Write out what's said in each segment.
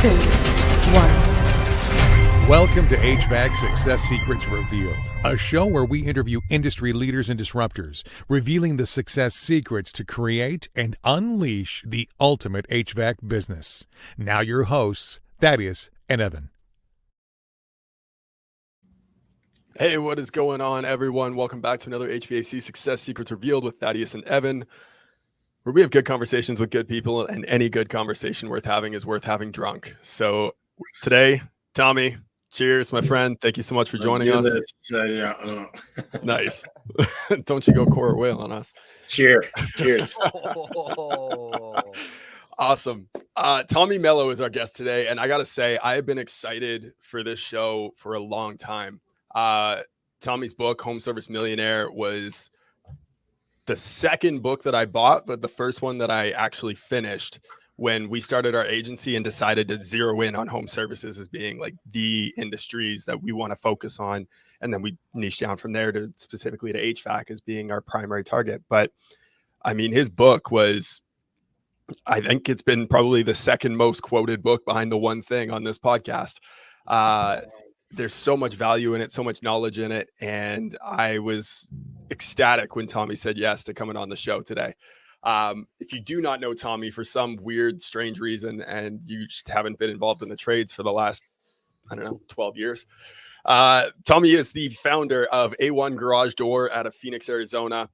2, 1. Welcome to HVAC Success Secrets Revealed, a show where we interview industry leaders and disruptors, revealing the success secrets to create and unleash the ultimate HVAC business. Now your hosts, Thaddeus and Evan. Hey, what is going on, everyone? Welcome back to another HVAC Success Secrets Revealed with Thaddeus and Evan, where we have good conversations with good people, and any good conversation worth having is worth having drunk. So today, Tommy, cheers, my friend. Thank you so much for joining us. Nice. Don't you go Court Whale on us. Cheers. Awesome. Tommy Mello is our guest today, and I got to say, I have been excited for this show for a long time. Tommy's book, Home Service Millionaire, was the second book that I bought, but the first one that I actually finished when we started our agency and decided to zero in on home services as being like the industries that we want to focus on. And then we niche down from there to specifically to HVAC as being our primary target. But I mean, his book was, I think it's been probably the second most quoted book behind The One Thing on this podcast. There's so much value in it, so much knowledge in it. And I was ecstatic when Tommy said yes to coming on the show today. If you do not know Tommy for some weird, strange reason, and you just haven't been involved in the trades for the last, 12 years, Tommy is the founder of A1 Garage Door out of Phoenix, Arizona.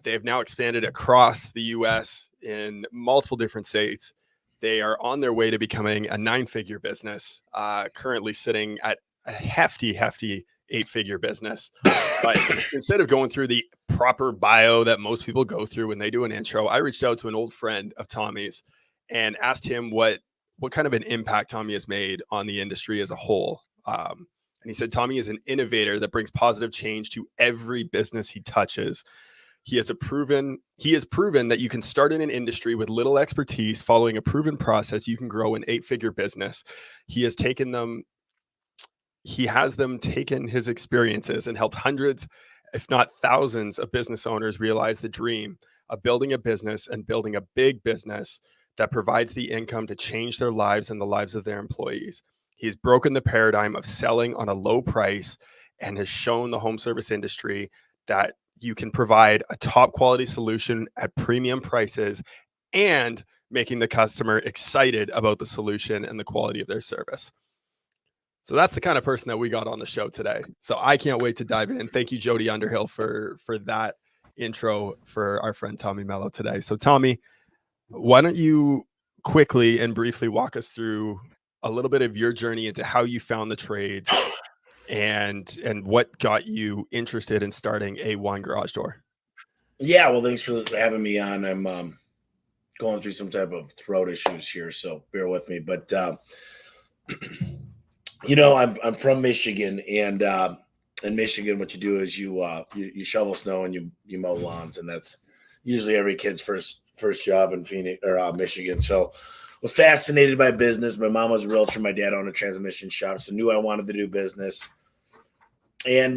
They have now expanded across the U.S. in multiple different states. They are on their way to becoming a 9-figure business, currently sitting at a hefty 8-figure business. But instead of going through the proper bio that most people go through when they do an intro, I reached out to an old friend of Tommy's and asked him what kind of an impact Tommy has made on the industry as a whole. And he said, Tommy is an innovator that brings positive change to every business he touches. He has proven that you can start in an industry with little expertise. Following a proven process, you can grow an 8-figure business. He has taken his experiences and helped hundreds, if not thousands, of business owners realize the dream of building a business and building a big business that provides the income to change their lives and the lives of their employees. He's broken the paradigm of selling on a low price and has shown the home service industry that you can provide a top quality solution at premium prices and making the customer excited about the solution and the quality of their service. So that's the kind of person that we got on the show today. So I can't wait to dive in. Thank you, Jody Underhill, for that intro for our friend Tommy Mello today. So Tommy, why don't you quickly and briefly walk us through a little bit of your journey into how you found the trades and what got you interested in starting A1 Garage Door? Yeah, well, thanks for having me on. I'm going through some type of throat issues here, so bear with me. But I'm from Michigan, and in Michigan, what you do is you shovel snow and you mow lawns, and that's usually every kid's first job in Phoenix or Michigan. So, was fascinated by business. My mom was a realtor. My dad owned a transmission shop, so knew I wanted to do business, and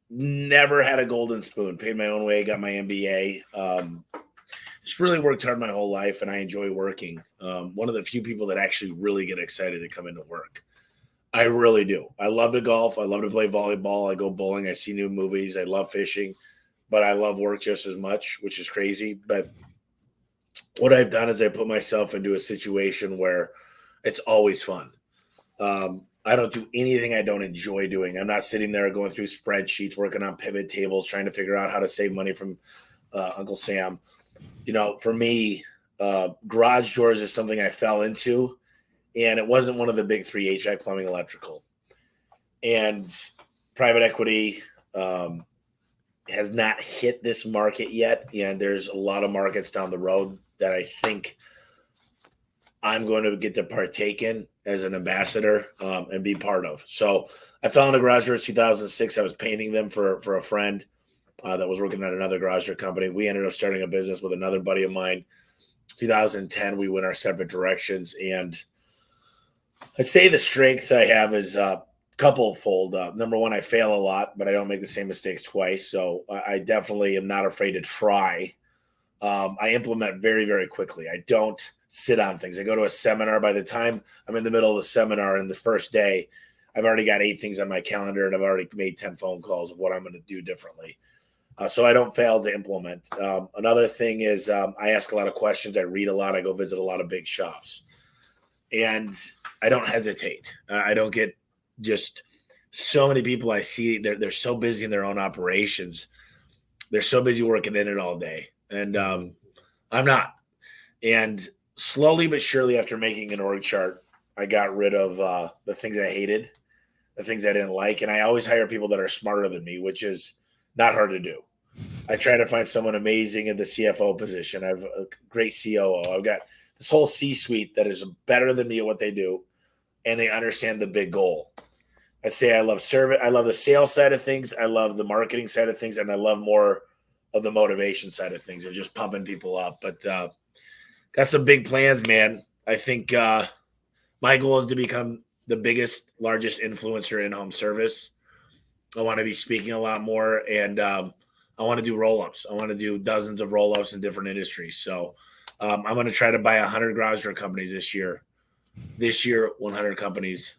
never had a golden spoon. Paid my own way, got my MBA. Just really worked hard my whole life, and I enjoy working. One of the few people that actually really get excited to come into work. I really do. I love to golf. I love to play volleyball. I go bowling. I see new movies. I love fishing, but I love work just as much, which is crazy. But what I've done is I put myself into a situation where it's always fun. I don't do anything I don't enjoy doing. I'm not sitting there going through spreadsheets, working on pivot tables, trying to figure out how to save money from Uncle Sam. For me, garage doors is something I fell into. And it wasn't one of the big three: HVAC, plumbing, electrical. And private equity has not hit this market yet. And there's a lot of markets down the road that I think I'm going to get to partake in as an ambassador and be part of. So I fell into garage doors 2006. I was painting them for a friend that was working at another garage door company. We ended up starting a business with another buddy of mine. 2010, we went our separate directions, and I'd say the strengths I have is couple fold. Number one, I fail a lot, but I don't make the same mistakes twice. So I definitely am not afraid to try. I implement very, very quickly. I don't sit on things. I go to a seminar. By the time I'm in the middle of the seminar in the first day, I've already got 8 things on my calendar, and I've already made 10 phone calls of what I'm going to do differently. So I don't fail to implement. Another thing is I ask a lot of questions. I read a lot. I go visit a lot of big shops. And I don't hesitate. I don't get just so many people I see. They're so busy in their own operations. They're so busy working in it all day. And I'm not. And slowly but surely, after making an org chart, I got rid of the things I hated, the things I didn't like. And I always hire people that are smarter than me, which is not hard to do. I try to find someone amazing in the CFO position. I have a great COO. I've got this whole C-suite that is better than me at what they do, and they understand the big goal. I'd say I love service. I love the sales side of things. I love the marketing side of things, and I love more of the motivation side of things, of just pumping people up. But got some big plans, man. I think my goal is to become the biggest, largest influencer in home service. I want to be speaking a lot more, and I want to do roll-ups. I want to do dozens of roll-ups in different industries. So I'm going to try to buy 100 garage door companies this year. This year, 100 companies.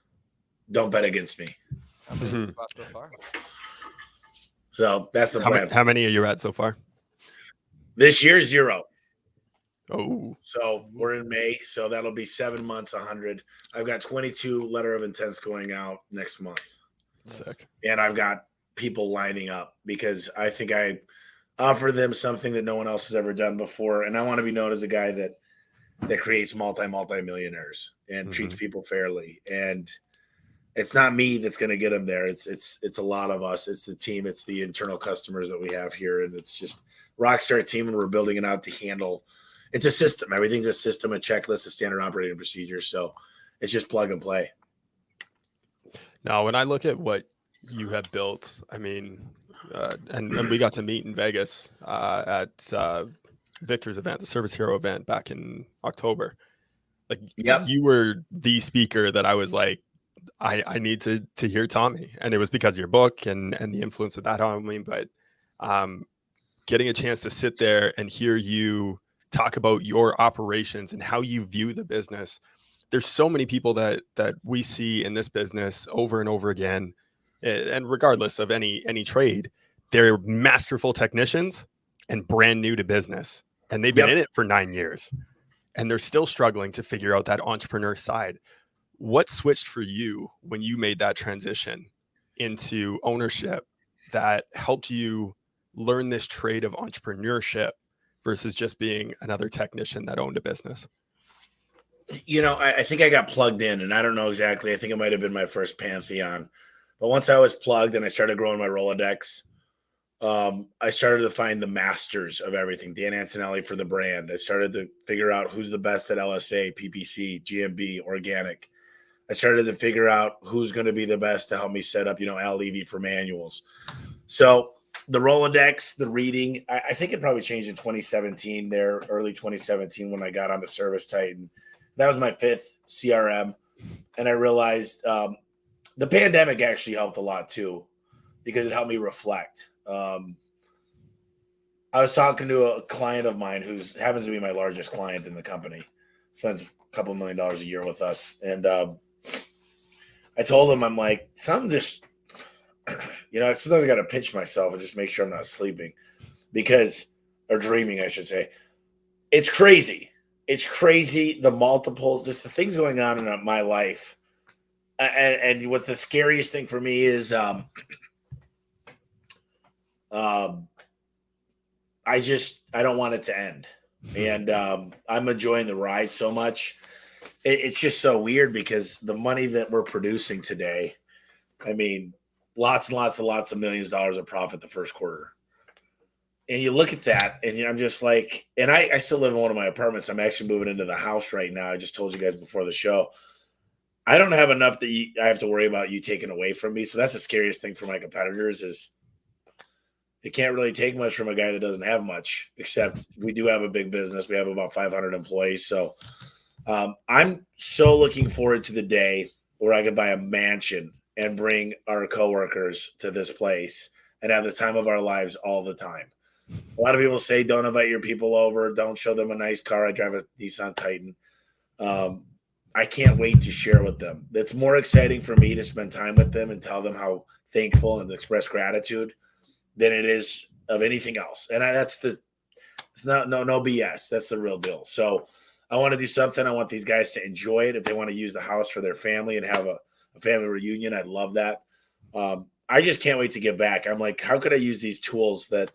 Don't bet against me. How many have you bought so far? So that's the plan. How many are you at so far? This year, 0. Oh, So we're in May, so that'll be 7 months, 100. I've got 22 letter of intents going out next month. sick. And I've got people lining up because I think I offer them something that no one else has ever done before. And I want to be known as a guy that creates multi-millionaires and treats people fairly. And it's not me that's going to get them there. It's a lot of us. It's the team. It's the internal customers that we have here. And it's just rockstar team. And we're building it out to handle. It's a system. Everything's a system, a checklist, a standard operating procedure. So it's just plug and play. Now, when I look at what you have built, I mean, and we got to meet in Vegas at Victor's event, the Service Hero event back in October. Like, you were the speaker that I was like, I need to hear Tommy. And it was because of your book and the influence of that on me. But getting a chance to sit there and hear you talk about your operations and how you view the business. There's so many people that we see in this business over and over again. And regardless of any trade, they're masterful technicians and brand new to business. And they've been in it for 9 years. And they're still struggling to figure out that entrepreneur side. What switched for you when you made that transition into ownership that helped you learn this trade of entrepreneurship versus just being another technician that owned a business? You know, I think I got plugged in, and I don't know exactly. I think it might have been my first Pantheon. But once I was plugged and I started growing my Rolodex, I started to find the masters of everything. Dan Antonelli for the brand. I started to figure out who's the best at LSA, PPC, GMB, organic. I started to figure out who's going to be the best to help me set up, Al Levy for manuals. So the Rolodex, the reading, I think it probably changed in 2017 there, early 2017 when I got onto Service Titan. That was my 5th CRM. And I realized the pandemic actually helped a lot too, because it helped me reflect. I was talking to a client of mine who happens to be my largest client in the company, spends a couple $1 million a year with us. And I told him, I'm like, something just, sometimes I got to pinch myself and just make sure I'm not sleeping or dreaming, I should say. It's crazy. It's crazy. The multiples, just the things going on in my life. And what the scariest thing for me is, I don't want it to end. And I'm enjoying the ride so much. It's just so weird because the money that we're producing today, I mean, lots and lots and lots of millions of dollars of profit the first quarter. And you look at that and I'm just like, and I still live in one of my apartments. I'm actually moving into the house right now. I just told you guys before the show. I don't have enough that I have to worry about you taking away from me. So that's the scariest thing for my competitors is it can't really take much from a guy that doesn't have much, except we do have a big business. We have about 500 employees. So I'm so looking forward to the day where I can buy a mansion and bring our coworkers to this place and have the time of our lives all the time. A lot of people say, don't invite your people over. Don't show them a nice car. I drive a Nissan Titan. I can't wait to share with them. It's more exciting for me to spend time with them and tell them how thankful and express gratitude than it is of anything else. And it's not no BS. That's the real deal. So I want to do something. I want these guys to enjoy it. If they want to use the house for their family and have a family reunion, I'd love that. I just can't wait to get back. I'm like, how could I use these tools that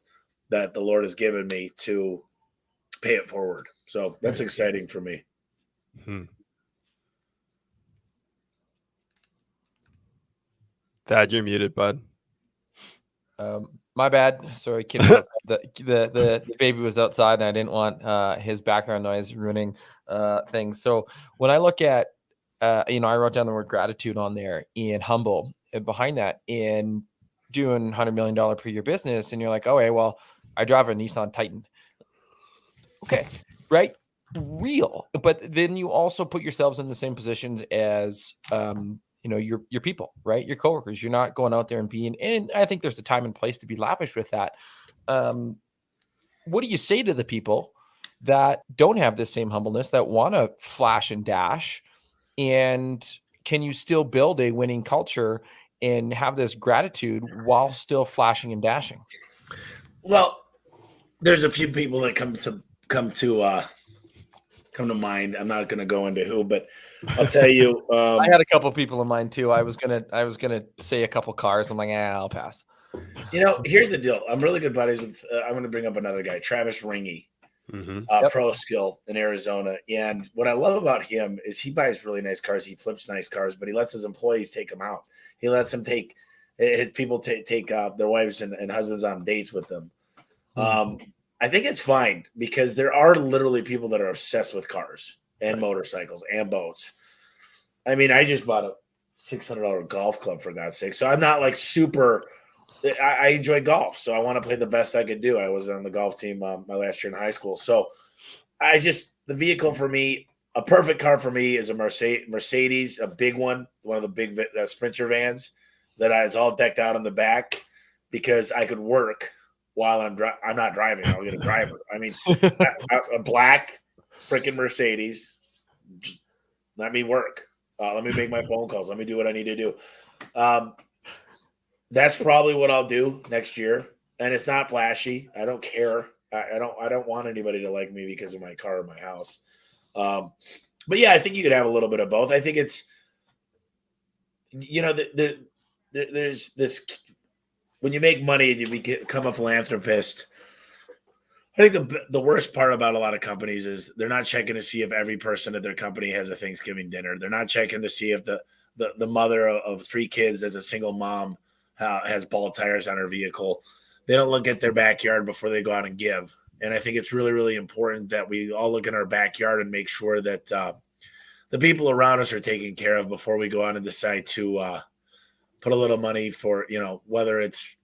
the Lord has given me to pay it forward? So that's exciting for me. Thad, you're muted, bud. My bad. Sorry, kid. Was the baby was outside, and I didn't want his background noise ruining things. So when I look at, I wrote down the word gratitude on there and humble and behind that, and doing $100 million per year business, and you're like, okay, well, I drive a Nissan Titan. Okay, right? Real, but then you also put yourselves in the same positions as your people, right? Your coworkers. You're not going out there and I think there's a time and place to be lavish with that. What do you say to the people that don't have this same humbleness, that want to flash and dash? And can you still build a winning culture and have this gratitude while still flashing and dashing? Well, there's a few people that come to mind. I'm not going to go into who, but I'll tell you. I had a couple people in mind too. I was gonna say a couple cars. I'm like, I'll pass. Here's the deal. I'm really good buddies with. I'm going to bring up another guy, Travis Ringy, Pro Skill in Arizona. And what I love about him is he buys really nice cars. He flips nice cars, but he lets his employees take them out. He lets them take his people take their wives and husbands on dates with them. I think it's fine because there are literally people that are obsessed with cars and motorcycles and boats. I mean, I just bought a $600 golf club, for God's sake. So I'm not like super – I enjoy golf, so I want to play the best I could do. I was on the golf team my last year in high school. So the vehicle for me, a perfect car for me is a Mercedes, a big one of the big Sprinter vans that it's all decked out on the back because I could work while I'm not driving. I'll get a driver. I mean, a black freaking Mercedes. Just let me work. Let me make my phone calls. Let me do what I need to do. That's probably what I'll do next year. And it's not flashy. I don't care. I don't want anybody to like me because of my car or my house. But yeah, I think you could have a little bit of both. I think it's, there's this, when you make money and you become a philanthropist, I think the worst part about a lot of companies is they're not checking to see if every person at their company has a Thanksgiving dinner. They're not checking to see if the mother of 3 kids as a single mom has ball tires on her vehicle. They don't look at their backyard before they go out and give. And I think it's really, really important that we all look in our backyard and make sure that the people around us are taken care of before we go out and decide to put a little money for, whether it's,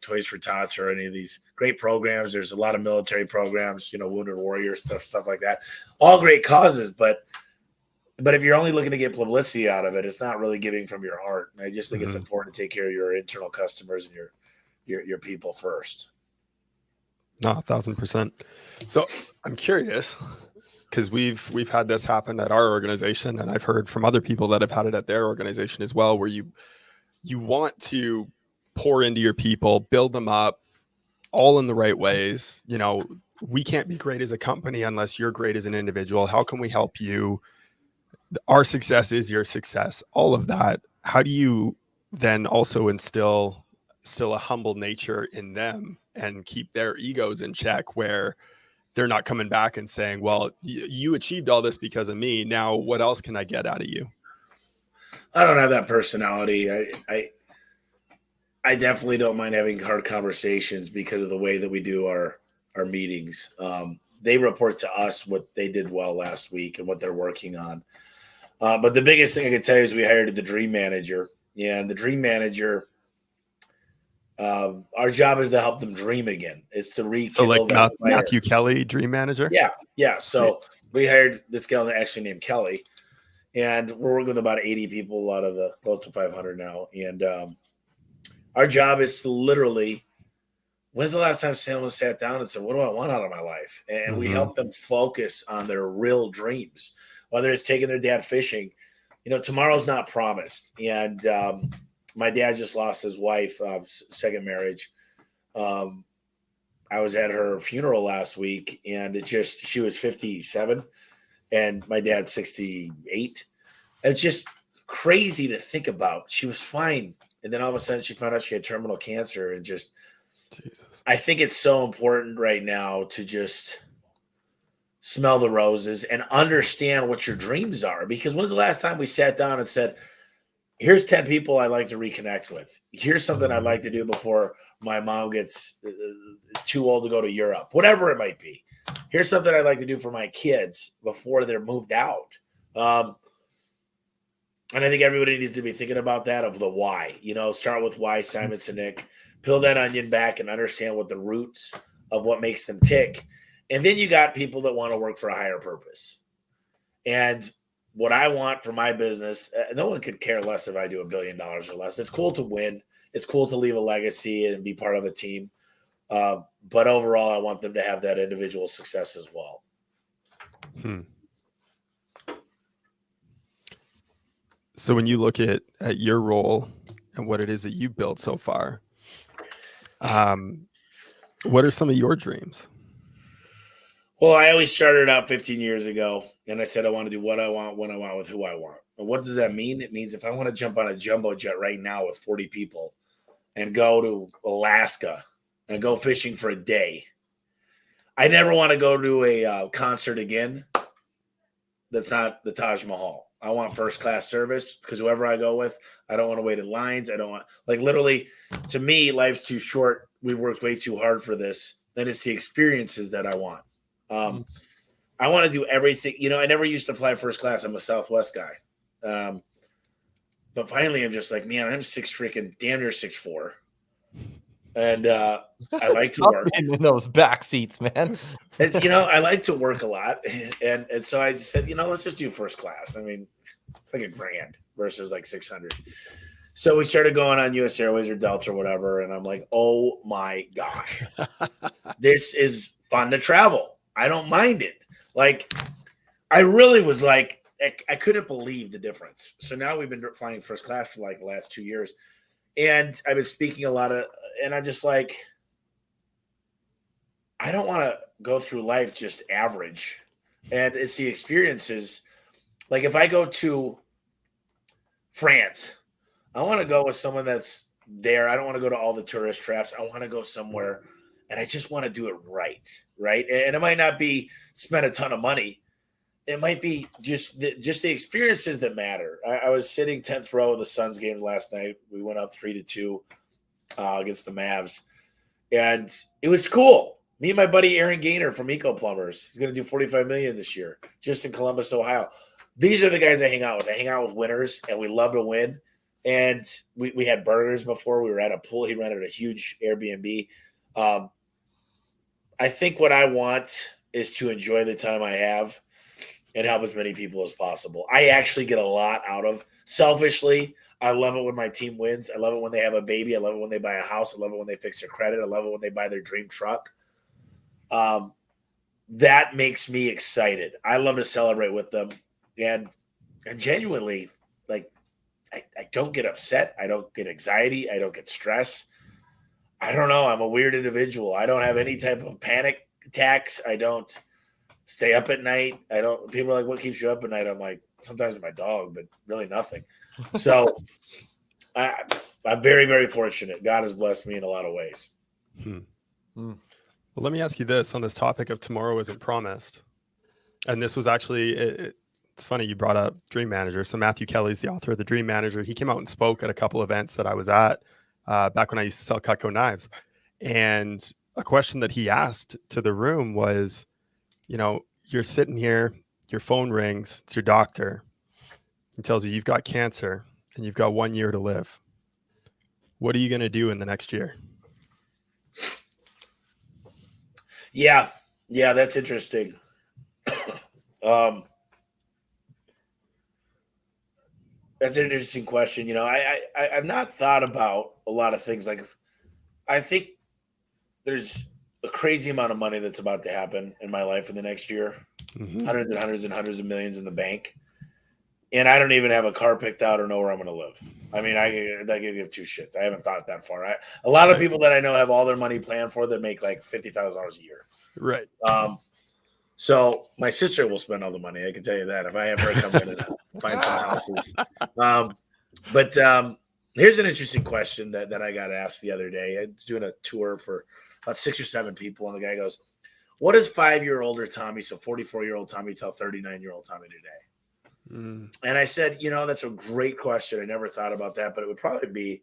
Toys for Tots or any of these great programs. There's a lot of military programs, Wounded Warrior stuff like that. All great causes, but if you're only looking to get publicity out of it, it's not really giving from your heart. And I just think it's important to take care of your internal customers and your people first. No, 1,000%. So I'm curious because we've had this happen at our organization, and I've heard from other people that have had it at their organization as well, where you want to pour into your people, build them up all in the right ways. We can't be great as a company unless you're great as an individual. How can we help you? Our success is your success, all of that. How do you then also instill still a humble nature in them and keep their egos in check, where they're not coming back and saying, well, you achieved all this because of me. Now, what else can I get out of you? I don't have that personality. I definitely don't mind having hard conversations because of the way that we do our meetings. They report to us what they did well last week and what they're working on. But the biggest thing I can tell you is we hired the dream manager. And the dream manager, our job is to help them dream again. It's to rekindle that fire. Matthew Kelly, dream manager? Yeah. So we hired this gal actually named Kelly. And we're working with about 80 people out of the close to 500 now. And our job is to literally, when's the last time someone sat down and said, what do I want out of my life? And we help them focus on their real dreams. whether it's taking their dad fishing. Tomorrow's not promised. And my dad just lost his wife, second marriage. I was at her funeral last week, and she was 57 and my dad's 68. It's just crazy to think about. She was fine. And then all of a sudden she found out she had terminal cancer, and just, Jesus. I think it's so important right now to just smell the roses and understand what your dreams are. Because when's the last time we sat down and said, here's 10 people I'd like to reconnect with. Here's something I'd like to do before my mom gets too old to go to Europe, whatever it might be. Here's something I'd like to do for my kids before they're moved out. And I think everybody needs to be thinking about that, of the why. Start with why, Simon Sinek. Peel that onion back and understand what the roots of what makes them tick. And then you got people that want to work for a higher purpose. And what I want for my business, no one could care less if I do $1 billion or less. It's cool to win. It's cool to leave a legacy and be part of a team. But overall, I want them to have that individual success as well. So when you look at your role and what it is that you've built so far, what are some of your dreams? Well, I always started out 15 years ago, and I said I want to do what I want, when I want, with who I want. And what does that mean? It means if I want to jump on a jumbo jet right now with 40 people and go to Alaska and go fishing for a day, I never want to go to a concert again that's not the Taj Mahal. I want first class service, because whoever I go with, I don't want to wait in lines. I don't want, literally, to me, life's too short. We worked way too hard for this. Then it's the experiences that I want. I want to do everything. I never used to fly first class. I'm a Southwest guy. But finally, I'm just like, man, I'm damn near 6'4". And I like to work in those back seats, man. I like to work a lot. And so I just said, let's just do first class. I mean, it's like $1,000 versus like 600. So we started going on US Airways or Delta or whatever. And I'm like, oh my gosh, this is fun to travel. I don't mind it. I really was like, I couldn't believe the difference. So now we've been flying first class for the last 2 years. And I've been speaking a lot and I'm just like, I don't want to go through life just average. And it's the experiences. If I go to France, I want to go with someone that's there. I don't want to go to all the tourist traps. I want to go somewhere, and I just want to do it right. Right. And it might not be spend a ton of money. It might be just the experiences that matter. I was sitting 10th row of the Suns game last night. We went up 3-2 against the Mavs, and it was cool. Me and my buddy Aaron Gaynor from Eco Plumbers. He's going to do $45 million this year, just in Columbus, Ohio. These are the guys I hang out with. I hang out with winners, and we love to win. And we had burgers before. We were at a pool. He rented a huge Airbnb. I think what I want is to enjoy the time I have and help as many people as possible. I actually get a lot out of, selfishly, I love it when my team wins. I love it when they have a baby. I love it when they buy a house. I love it when they fix their credit. I love it when they buy their dream truck. That makes me excited. I love to celebrate with them. And genuinely, I don't get upset. I don't get anxiety. I don't get stress. I don't know. I'm a weird individual. I don't have any type of panic attacks. I don't stay up at night. People are like, what keeps you up at night? I'm like, sometimes my dog, but really nothing. So I'm very, very fortunate. God has blessed me in a lot of ways. Well, let me ask you this on this topic of tomorrow isn't promised. And this was actually, it's funny you brought up Dream Manager. So Matthew Kelly's the author of The Dream Manager. He came out and spoke at a couple events that I was at back when I used to sell Cutco knives. And a question that he asked to the room was, you're sitting here, your phone rings, it's your doctor. He tells you you've got cancer and you've got 1 year to live. What are you going to do in the next year? Yeah, that's interesting. That's an interesting question. I've not thought about a lot of things. I think there's a crazy amount of money that's about to happen in my life in the next year. hundreds and hundreds and hundreds of millions in the bank, and I don't even have a car picked out or know where I'm going to live. I mean, I give two shits. I haven't thought that far. A lot of people that I know have all their money planned for that make like $50,000 a year. Right. So my sister will spend all the money. I can tell you that if I have her come in and find some houses. But here's an interesting question that I got asked the other day. I was doing a tour for about 6 or 7 people, and the guy goes, "What does 5-year-older Tommy, so 44-year-old Tommy, tell 39-year-old Tommy today?" And I said, that's a great question. I never thought about that, but it would probably be,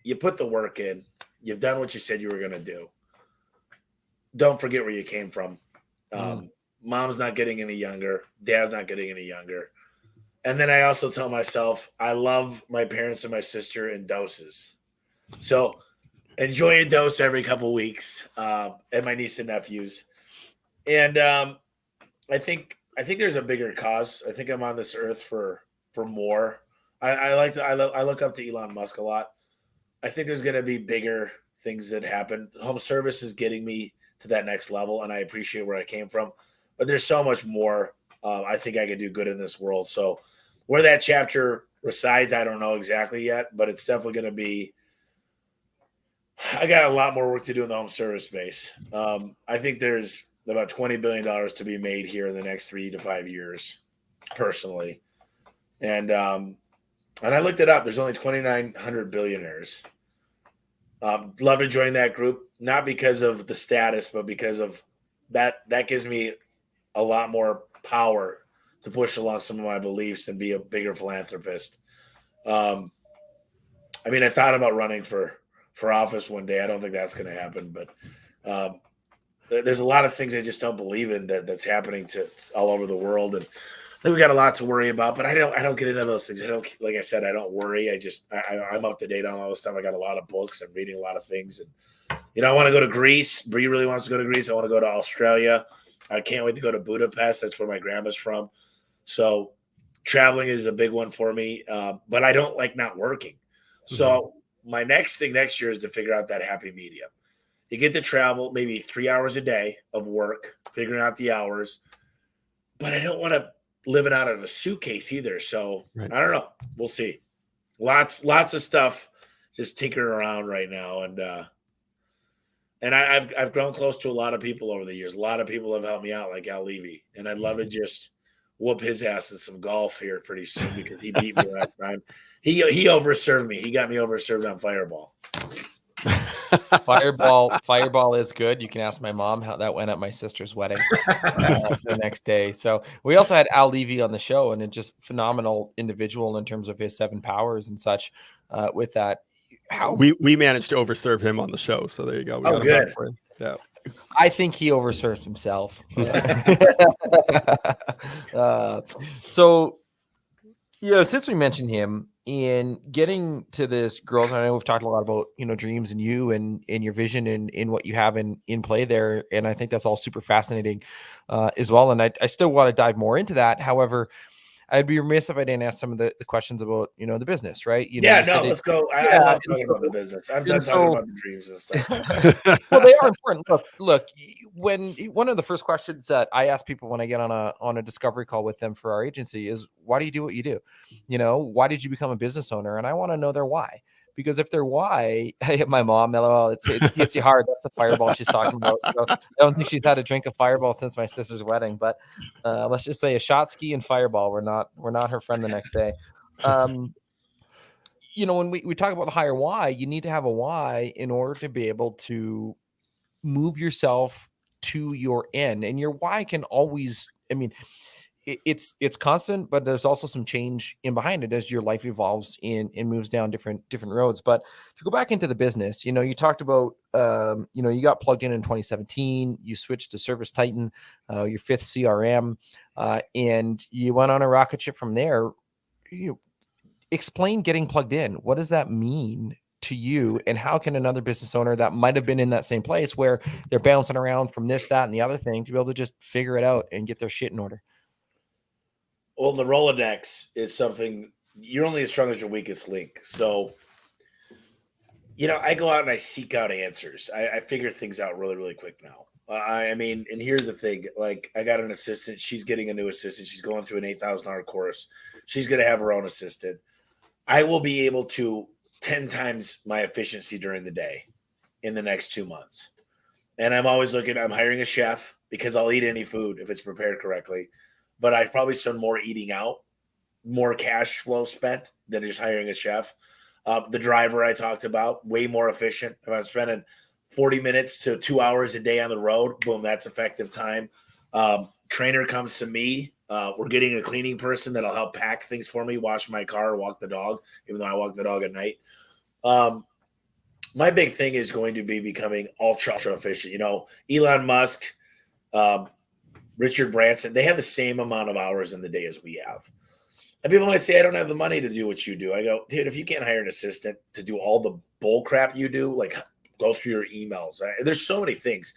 you put the work in, you've done what you said you were going to do. Don't forget where you came from. Mom's not getting any younger. Dad's not getting any younger. And then I also tell myself, I love my parents and my sister in doses. So enjoy a dose every couple weeks, and my niece and nephews. And I think there's a bigger cause. I think I'm on this earth for more. I look up to Elon Musk a lot. I think there's going to be bigger things that happen. Home service is getting me to that next level, and I appreciate where I came from. But there's so much more. I think I could do good in this world. So where that chapter resides, I don't know exactly yet, but it's definitely going to be. I got a lot more work to do in the home service space. I think there's about $20 billion to be made here in the next 3 to 5 years, personally. And I looked it up. There's only 2,900 billionaires. Love to join that group, not because of the status, but because of that gives me a lot more power to push along some of my beliefs and be a bigger philanthropist. I mean, I thought about running for office one day. I don't think that's going to happen, but there's a lot of things I just don't believe in that's happening to all over the world. And I think we got a lot to worry about, but I don't get into those things. Like I said, I don't worry. I'm up to date on all this stuff. I got a lot of books. I'm reading a lot of things. And, I want to go to Greece. Bree really wants to go to Greece. I want to go to Australia. I can't wait to go to Budapest. That's where my grandma's from. So traveling is a big one for me. But I don't like not working. So my next thing next year is to figure out that happy medium. You get to travel maybe 3 hours a day of work, figuring out the hours. But I don't want to live it out of a suitcase either. So I don't know. We'll see. Lots of stuff just tinkering around right now. And I've grown close to a lot of people over the years. A lot of people have helped me out, like Al Levy. And I'd love to just whoop his ass in some golf here pretty soon because he beat me last time. He overserved me. He got me overserved on Fireball. Fireball is good. You can ask my mom how that went at my sister's wedding the next day. So we also had Al Levy on the show, and it's just phenomenal individual in terms of his 7 powers and such. With that, how we managed to overserve him on the show. So there you go. We got good. For him. Yeah. I think he overserved himself. So, since we mentioned him in getting to this growth, I know we've talked a lot about, dreams and you and your vision and in what you have in play there. And I think that's all super fascinating as well. And I still want to dive more into that. However, I'd be remiss if I didn't ask some of the questions about, the business, right? Let's go. I love talking about the business. I'm done talking about the dreams and stuff. Well, they are important. Look, when one of the first questions that I ask people when I get on a discovery call with them for our agency is, why do you do what you do? Why did you become a business owner? And I want to know their why. Because if their why, my mom, Mello, it hits you hard. That's the Fireball she's talking about. So I don't think she's had a drink of Fireball since my sister's wedding. But let's just say a shot ski and Fireball. We're not her friend the next day. When we talk about the higher why, you need to have a why in order to be able to move yourself to your end. And your why can always, it's constant, but there's also some change in behind it as your life evolves and moves down different roads. But to go back into the business, you talked about, you got plugged in 2017, you switched to Service Titan, your 5th CRM, and you went on a rocket ship from there. Explain getting plugged in. What does that mean to you? And how can another business owner that might have been in that same place where they're bouncing around from this, that, and the other thing to be able to just figure it out and get their shit in order? Well, the Rolodex is something you're only as strong as your weakest link. So, I go out and I seek out answers. I figure things out really, really quick now. I mean, and here's the thing: like, I got an assistant. She's getting a new assistant. She's going through an $8,000 course. She's going to have her own assistant. I will be able to 10 times my efficiency during the day in the next 2 months. And I'm always looking. I'm hiring a chef because I'll eat any food if it's prepared correctly. But I probably spend more eating out, more cash flow spent than just hiring a chef. The driver I talked about, way more efficient. If I'm spending 40 minutes to 2 hours a day on the road, boom, that's effective time. Trainer comes to me. We're getting a cleaning person that'll help pack things for me, wash my car, walk the dog, even though I walk the dog at night. My big thing is going to be becoming ultra efficient. You know, Elon Musk, Richard Branson, they have the same amount of hours in the day as we have. And people might say, I don't have the money to do what you do. I go, dude, if you can't hire an assistant to do all the bull crap you do, like go through your emails. There's so many things.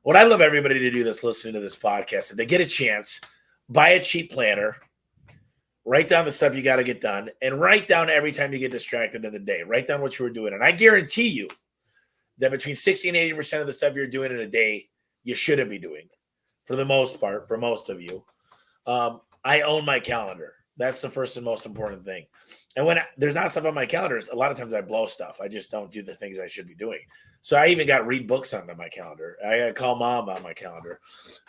What I love everybody to do that's listening to this podcast, if they get a chance, buy a cheap planner, write down the stuff you got to get done, and write down every time you get distracted in the day. Write down what you were doing. And I guarantee you that between 60 and 80% of the stuff you're doing in a day, you shouldn't be doing for the most part, for most of you. I own my calendar. That's the first and most important thing. And when there's not stuff on my calendar, a lot of times I blow stuff. I just don't do the things I should be doing. So I even got read books on my calendar. I got to call mom on my calendar.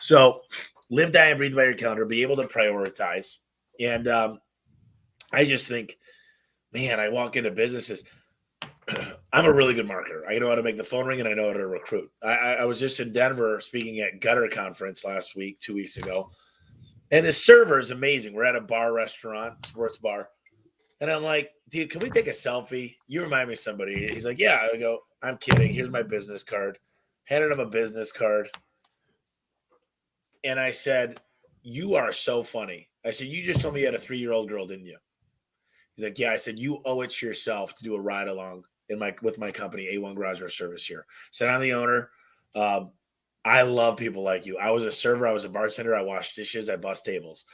So live, die, and breathe by your calendar. Be able to prioritize. And I just think, man, I walk into businesses. I'm a really good marketer. I know how to make the phone ring, and I know how to recruit. I was just in Denver speaking at Gutter Conference last week, 2 weeks ago. And the server is amazing. We're at a bar, restaurant, sports bar. And I'm like, dude, can we take a selfie? You remind me of somebody. He's like, yeah. I go, I'm kidding. Here's my business card. Handed him a business card. And I said, you are so funny. I said, you just told me you had a 3-year-old girl, didn't you? He's like, yeah. I said, you owe it to yourself to do a ride along with my company, A1 Garage Service here. I said, I'm the owner. I love people like you. I was a server. I was a bartender. I washed dishes. I bus tables.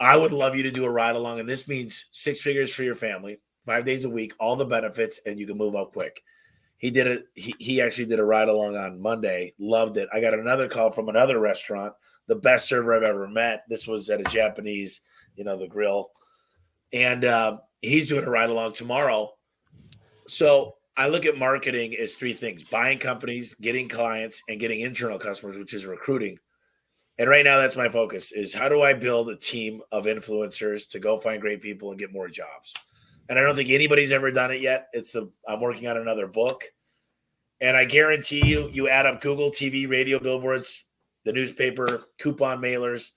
I would love you to do a ride along. And this means 6 figures for your family, 5 days a week, all the benefits, and you can move up quick. He did it. He actually did a ride along on Monday. Loved it. I got another call from another restaurant, the best server I've ever met. This was at a Japanese, the grill. And he's doing a ride along tomorrow. So I look at marketing as 3 things: buying companies, getting clients, and getting internal customers, which is recruiting. And right now that's my focus, is how do I build a team of influencers to go find great people and get more jobs? And I don't think anybody's ever done it yet. I'm working on another book. And I guarantee you add up Google, TV, radio, billboards, the newspaper, coupon mailers,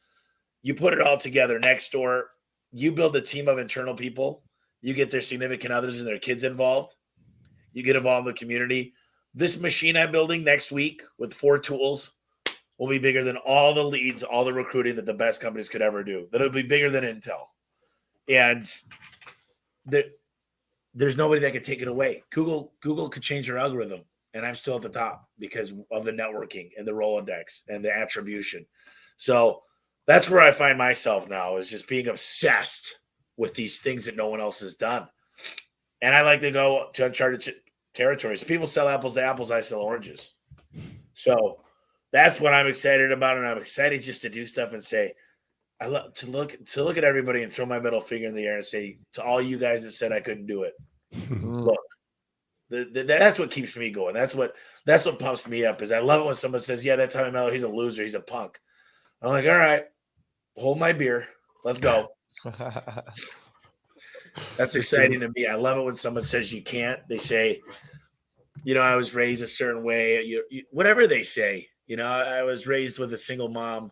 you put it all together next door, you build a team of internal people, you get their significant others and their kids involved. You get involved in the community. This machine I'm building next week with 4 tools will be bigger than all the leads, all the recruiting that the best companies could ever do. That'll be bigger than Intel. And there's nobody that could take it away. Google could change their algorithm, and I'm still at the top because of the networking and the Rolodex and the attribution. So that's where I find myself now, is just being obsessed with these things that no one else has done. And I like to go to uncharted territories. People sell apples to apples. I sell oranges. So that's what I'm excited about. And I'm excited just to do stuff and say, I love to look at everybody and throw my middle finger in the air and say to all you guys that said I couldn't do it, look, that's what keeps me going. That's what pumps me up. Is I love it when someone says, yeah, that's Tommy Mello. He's a loser. He's a punk. I'm like, all right, hold my beer. Let's go. That's exciting to me. I love it when someone says you can't. They say, I was raised a certain way. Whatever they say, I was raised with a single mom.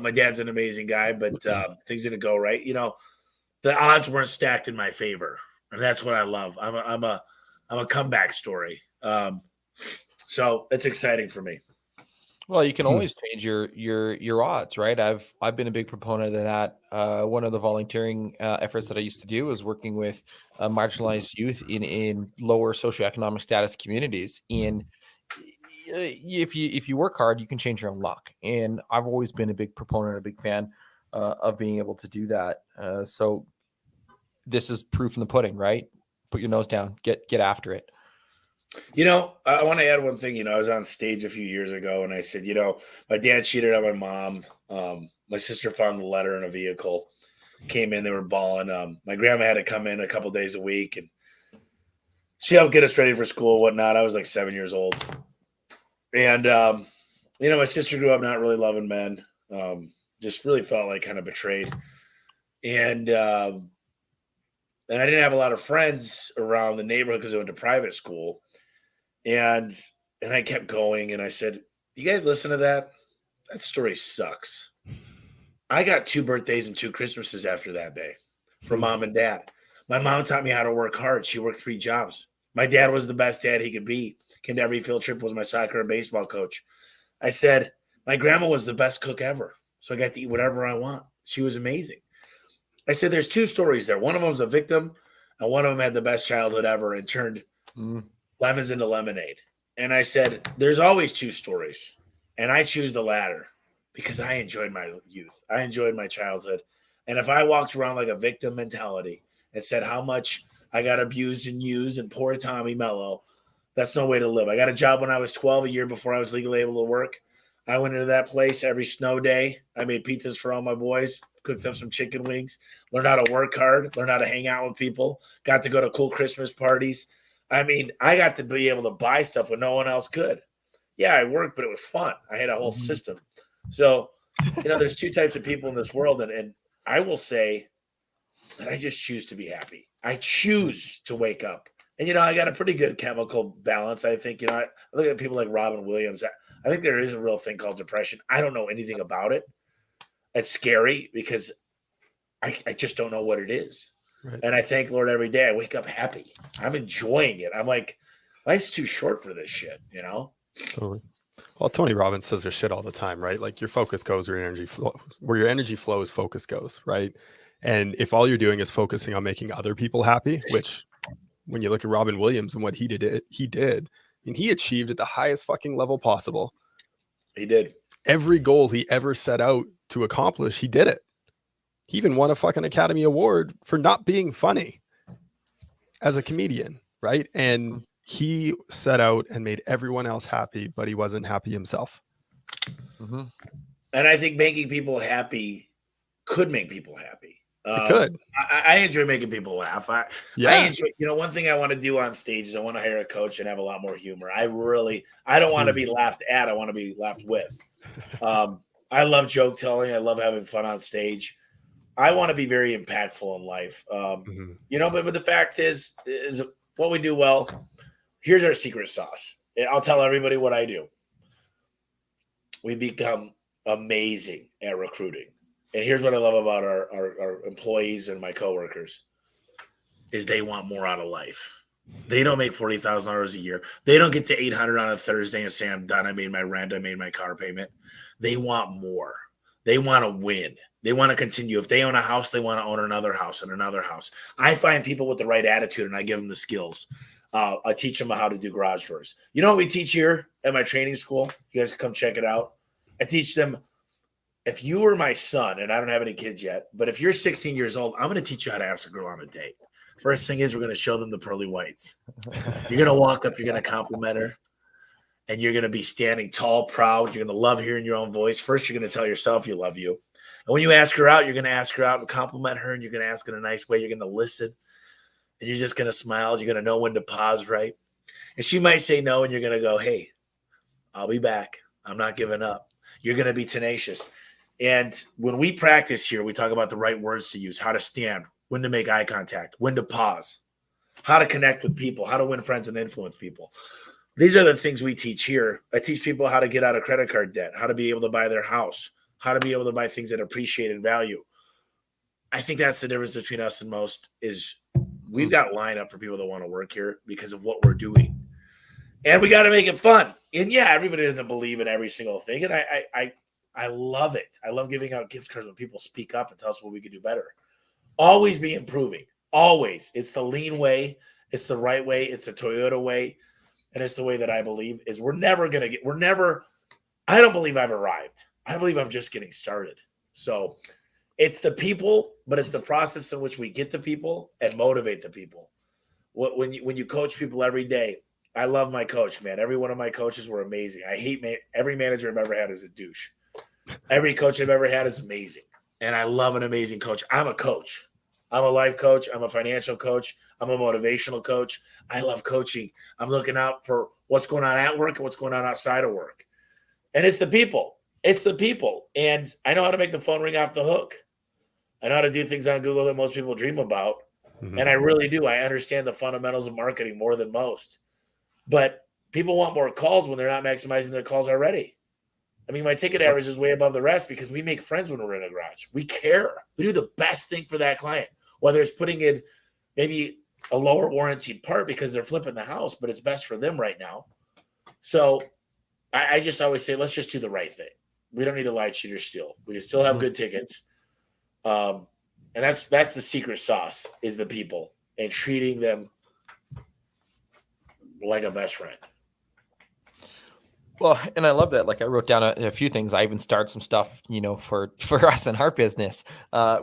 My dad's an amazing guy, but things didn't go right. The odds weren't stacked in my favor, and that's what I love. I'm a comeback story. So it's exciting for me. Well, you can always change your odds, right? I've been a big proponent of that. One of the volunteering efforts that I used to do was working with marginalized youth in lower socioeconomic status communities. And if you work hard, you can change your own luck. And I've always been a big proponent, a big fan of being able to do that. So this is proof in the pudding, right? Put your nose down, get after it. I want to add one thing. I was on stage a few years ago and I said, my dad cheated on my mom. My sister found the letter in a vehicle, came in, they were bawling. My grandma had to come in a couple days a week and she helped get us ready for school and whatnot. I was like 7 years old. And, my sister grew up not really loving men, just really felt like kind of betrayed. And I didn't have a lot of friends around the neighborhood because I went to private school. And I kept going and I said, you guys listen to that? That story sucks. I got 2 birthdays and 2 Christmases after that day from mom and dad. My mom taught me how to work hard. She worked 3 jobs. My dad was the best dad he could be. Came to every field trip, was my soccer and baseball coach. I said, my grandma was the best cook ever. So I got to eat whatever I want. She was amazing. I said, there's 2 stories there. One of them was a victim and one of them had the best childhood ever and turned lemons into lemonade. And I said, there's always 2 stories. And I choose the latter because I enjoyed my youth. I enjoyed my childhood. And if I walked around like a victim mentality and said how much I got abused and used and poor Tommy Mello, that's no way to live. I got a job when I was 12, a year before I was legally able to work. I went into that place every snow day. I made pizzas for all my boys, cooked up some chicken wings, learned how to work hard, learned how to hang out with people, got to go to cool Christmas parties. I mean, I got to be able to buy stuff when no one else could. Yeah, I worked, but it was fun. I had a whole system. So, there's 2 types of people in this world. And I will say that I just choose to be happy. I choose to wake up. And, I got a pretty good chemical balance. I think, I look at people like Robin Williams. I think there is a real thing called depression. I don't know anything about it. It's scary because I just don't know what it is. Right. And I thank Lord every day I wake up happy. I'm enjoying it. I'm like, life's too short for this shit, Totally. Well, Tony Robbins says this shit all the time, right? Like your focus goes where your energy flows. Where your energy flows, focus goes, right? And if all you're doing is focusing on making other people happy, which when you look at Robin Williams and what he did, and he achieved at the highest fucking level possible. He did. Every goal he ever set out to accomplish, he did it. He even won a fucking Academy Award for not being funny as a comedian, right? And he set out and made everyone else happy, but he wasn't happy himself. Mm-hmm. And I think making people happy could make people happy. It could. I enjoy making people laugh. I enjoy, one thing I want to do on stage is I want to hire a coach and have a lot more humor. I don't want to be laughed at. I want to be laughed with. I love joke telling. I love having fun on stage. I want to be very impactful in life. But the fact is what we do well. Here's our secret sauce. I'll tell everybody what I do. We become amazing at recruiting. And here's what I love about our employees and my coworkers is they want more out of life. They don't make $40,000 a year. They don't get to $800 on a Thursday and say, I'm done. I made my rent. I made my car payment. They want more. They want to win. They want to continue. If they own a house, they want to own another house and another house. I find people with the right attitude and I give them the skills. I teach them how to do garage doors. You know what we teach here at my training school? You guys can come check it out. I teach them, if you were my son, and I don't have any kids yet, but if you're 16 years old, I'm going to teach you how to ask a girl on a date. First thing is we're going to show them the pearly whites. You're going to walk up, you're going to compliment her, and you're going to be standing tall, proud. You're going to love hearing your own voice. First, you're going to tell yourself you love you. And when you ask her out, you're going to ask her out and compliment her, and you're going to ask in a nice way. You're going to listen, and you're just going to smile. You're going to know when to pause right. And she might say no, and you're going to go, hey, I'll be back. I'm not giving up. You're going to be tenacious. And when we practice here, we talk about the right words to use, how to stand, when to make eye contact, when to pause, how to connect with people, how to win friends and influence people. These are the things we teach here. I teach people how to get out of credit card debt, how to be able to buy their house, how to be able to buy things that appreciate and value. I think that's the difference between us and most is we've got lineup for people that want to work here because of what we're doing. And we got to make it fun. And yeah, everybody doesn't believe in every single thing. And I love it. I love giving out gift cards when people speak up and tell us what we can do better. Always be improving. Always. It's the lean way. It's the right way. It's the Toyota way. And it's the way that I believe is I don't believe I've arrived. I believe I'm just getting started. So it's the people, but it's the process in which we get the people and motivate the people. When you coach people every day, I love my coach, man. Every one of my coaches were amazing. I hate every manager I've ever had is a douche. Every coach I've ever had is amazing. And I love an amazing coach. I'm a coach. I'm a life coach. I'm a financial coach. I'm a motivational coach. I love coaching. I'm looking out for what's going on at work and what's going on outside of work. And it's the people. It's the people. And I know how to make the phone ring off the hook. I know how to do things on Google that most people dream about. And I really do. I understand the fundamentals of marketing more than most. But people want more calls when they're not maximizing their calls already. I mean, my ticket average is way above the rest because we make friends when we're in a garage. We care. We do the best thing for that client, whether it's putting in maybe a lower warranted part because they're flipping the house, but it's best for them right now. So I just always say, let's just do the right thing. We don't need to lie, cheat, or steal. We can still have good tickets. And that's the secret sauce is the people and treating them like a best friend. Well, and I love that. Like I wrote down a few things. I even started some stuff, for us in our business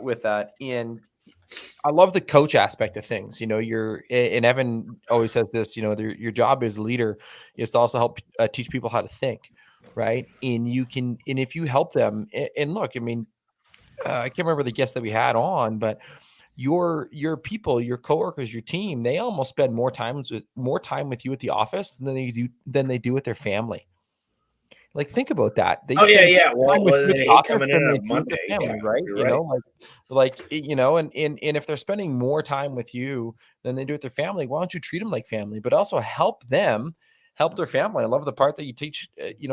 with that. And I love the coach aspect of things. And Evan always says this, your job as a leader is to also help teach people how to think. Right. And if you help them and look, I mean, I can't remember the guest that we had on, but your people, your coworkers, your team, they almost spend more time with you at the office than they do with their family. Like, think about that. Well, they hate coming in on Monday, family, right? And if they're spending more time with you than they do with their family, why don't you treat them like family, but also help their family? I love the part that you teach,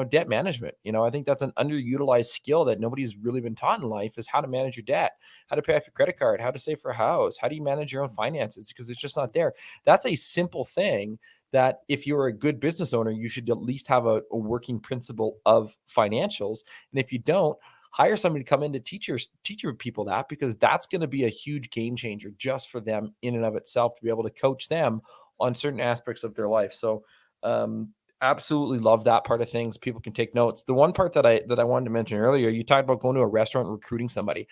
debt management. I think that's an underutilized skill that nobody's really been taught in life is how to manage your debt, how to pay off your credit card, how to save for a house, how do you manage your own finances? Because it's just not there. That's a simple thing that if you're a good business owner, you should at least have a working principle of financials. And if you don't, hire somebody to come in to teach your people that, because that's going to be a huge game changer just for them in and of itself to be able to coach them on certain aspects of their life. So absolutely love that part of things. People can take notes. The one part that I wanted to mention earlier, you talked about going to a restaurant and recruiting somebody.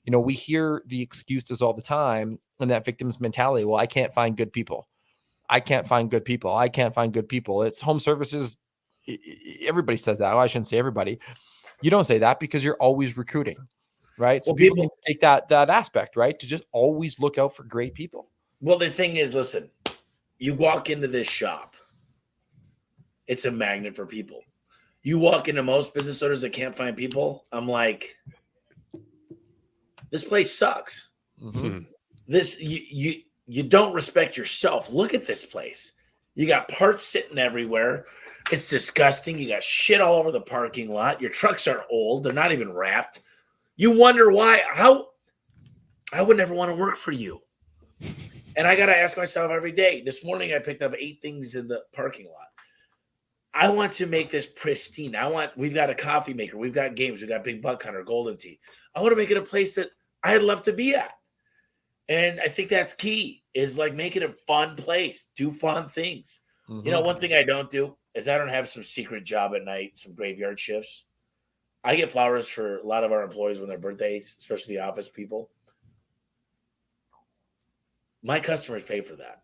We hear the excuses all the time and that victim's mentality. Well, I can't find good people. I can't find good people. I can't find good people. It's home services. Everybody says that. Well, I shouldn't say everybody. You don't say that because you're always recruiting, right? So people need to take that aspect, right? To just always look out for great people. Well, the thing is, listen, you walk into this shop, it's a magnet for people. You walk into most business owners that can't find people, I'm like, this place sucks. Mm-hmm. This you don't respect yourself. Look at this place. You got parts sitting everywhere. It's disgusting. You got shit all over the parking lot. Your trucks are old. They're not even wrapped. You wonder why. How I would never want to work for you. And I got to ask myself every day. This morning I picked up 8 things in the parking lot. I want to make this pristine. We've got a coffee maker. We've got games. We've got Big Buck Hunter, Golden Tee. I want to make it a place that I'd love to be at. And I think that's key, is like make it a fun place. Do fun things. Mm-hmm. One thing I don't do is I don't have some secret job at night, some graveyard shifts. I get flowers for a lot of our employees when their birthdays, especially the office people. My customers pay for that.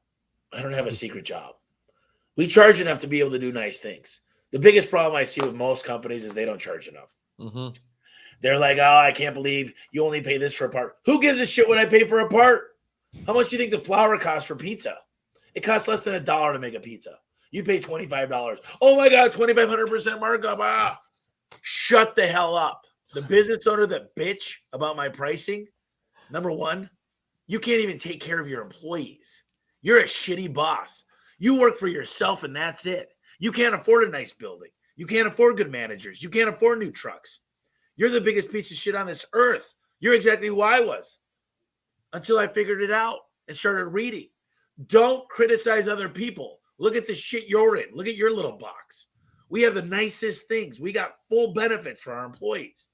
I don't have a secret job. We charge enough to be able to do nice things. The biggest problem I see with most companies is they don't charge enough. Mm-hmm. They're like, oh, I can't believe you only pay this for a part. Who gives a shit what I pay for a part? How much do you think the flour costs for pizza? It costs less than $1 to make a pizza. You pay $25. Oh my God, 2,500% markup. Ah, shut the hell up. The business owner that bitch about my pricing, number one, you can't even take care of your employees. You're a shitty boss. You work for yourself and that's it. You can't afford a nice building. You can't afford good managers. You can't afford new trucks. You're the biggest piece of shit on this earth. You're exactly who I was until I figured it out and started reading. Don't criticize other people. Look at the shit you're in. Look at your little box. We have the nicest things. We got full benefits for our employees.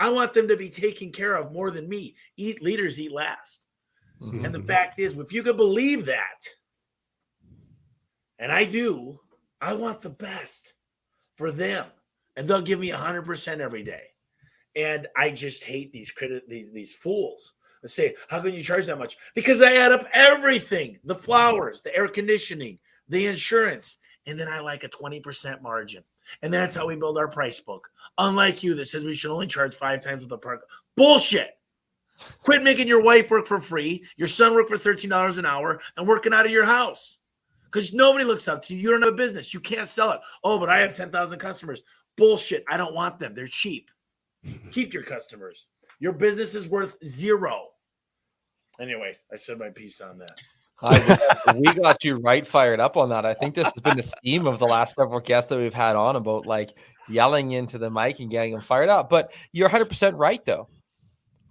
I want them to be taken care of more than me. Leaders eat last. Mm-hmm. And the fact is, if you could believe that, and I do, I want the best for them. And they'll give me 100% every day. And I just hate these fools that say, how can you charge that much? Because I add up everything, the flowers, the air conditioning, the insurance, and then I like a 20% margin. And that's how we build our price book. Unlike you that says we should only charge 5 times what the park. Bullshit. Quit making your wife work for free, your son work for $13 an hour, and working out of your house. Because nobody looks up to you. You don't have a business. You can't sell it. Oh, but I have 10,000 customers. Bullshit. I don't want them. They're cheap. Keep your customers. Your business is worth 0. Anyway, I said my piece on that. We got you right fired up on that. I think this has been the theme of the last several guests that we've had on about like yelling into the mic and getting them fired up. But you're 100% right, though.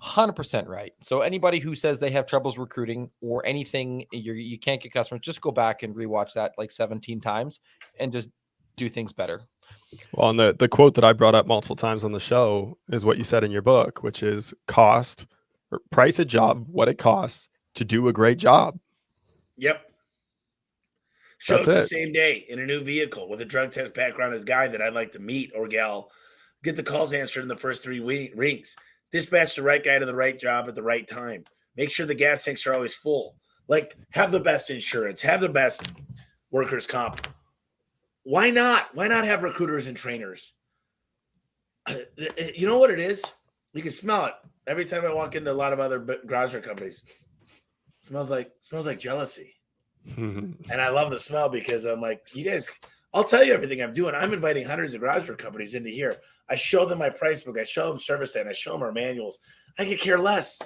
100% right. So anybody who says they have troubles recruiting or anything, you can't get customers, just go back and rewatch that like 17 times and just do things better. Well, and the quote that I brought up multiple times on the show is what you said in your book, which is cost or price a job what it costs to do a great job. Yep. Show up That's the it. same day in a new vehicle with a drug test background as a guy that I'd like to meet or gal. Get the calls answered in the first 3 rings. Dispatch the right guy to the right job at the right time. Make sure the gas tanks are always full. Like, have the best insurance. Have the best workers' comp. Why not? Why not have recruiters and trainers? You know what it is? You can smell it. Every time I walk into a lot of other garage companies, smells like jealousy. And I love the smell because I'm like, you guys, I'll tell you everything I'm doing. I'm inviting hundreds of garage companies into here. I show them my price book. I show them service day, and I show them our manuals. I could care less.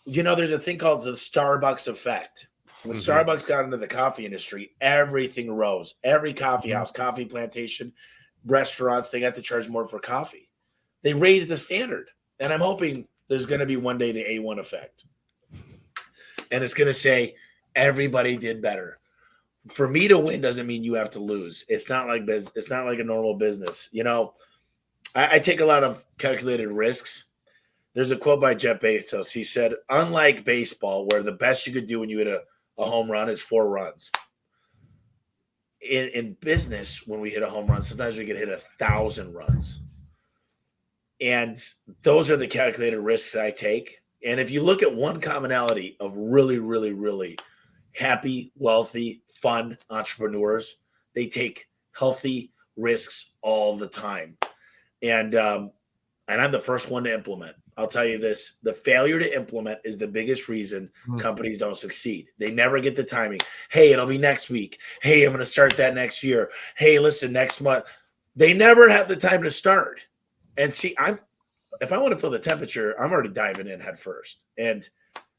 You know, there's a thing called the Starbucks effect. When Starbucks got into the coffee industry, everything rose. Every coffee house, coffee plantation, restaurants, they got to charge more for coffee. They raised the standard. And I'm hoping there's going to be one day the A1 effect. And it's going to say everybody did better. For me to win doesn't mean you have to lose. It's not like it's not like a normal business. You know, I take a lot of calculated risks. There's a quote by Jeff Bezos. He said, unlike baseball, where the best you could do when you hit a home run is 4 runs. In business, when we hit a home run, sometimes we can hit 1,000 runs. And those are the calculated risks I take. And if you look at one commonality of really, really, really happy, wealthy, fun entrepreneurs, they take healthy risks all the time. And I'm the first one to implement. I'll tell you this, the failure to implement is the biggest reason companies don't succeed. They never get the timing. Hey, it'll be next week. Hey, I'm going to start that next year. Hey, listen, next month. They never have the time to start. And see, if I want to feel the temperature, I'm already diving in head first. And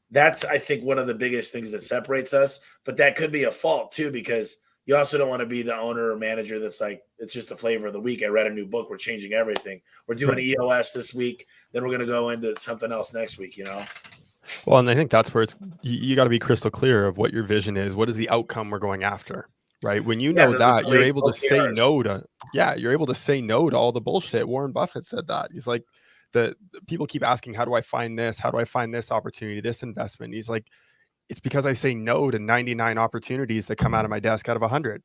that's, I think, one of the biggest things that separates us. But that could be a fault, too, because you also don't want to be the owner or manager that's like, it's just the flavor of the week. I read a new book. We're changing everything. We're doing EOS this week. Then we're going to go into something else next week, you know? Well, and I think that's where you got to be crystal clear of what your vision is. What is the outcome we're going after, right? When you know that, you're able to say no to, you're able to say no to all the bullshit. Warren Buffett said that. He's like, the people keep asking, how do I find this? How do I find this opportunity, this investment? He's like, it's because I say no to 99 opportunities that come out of my desk out of 100,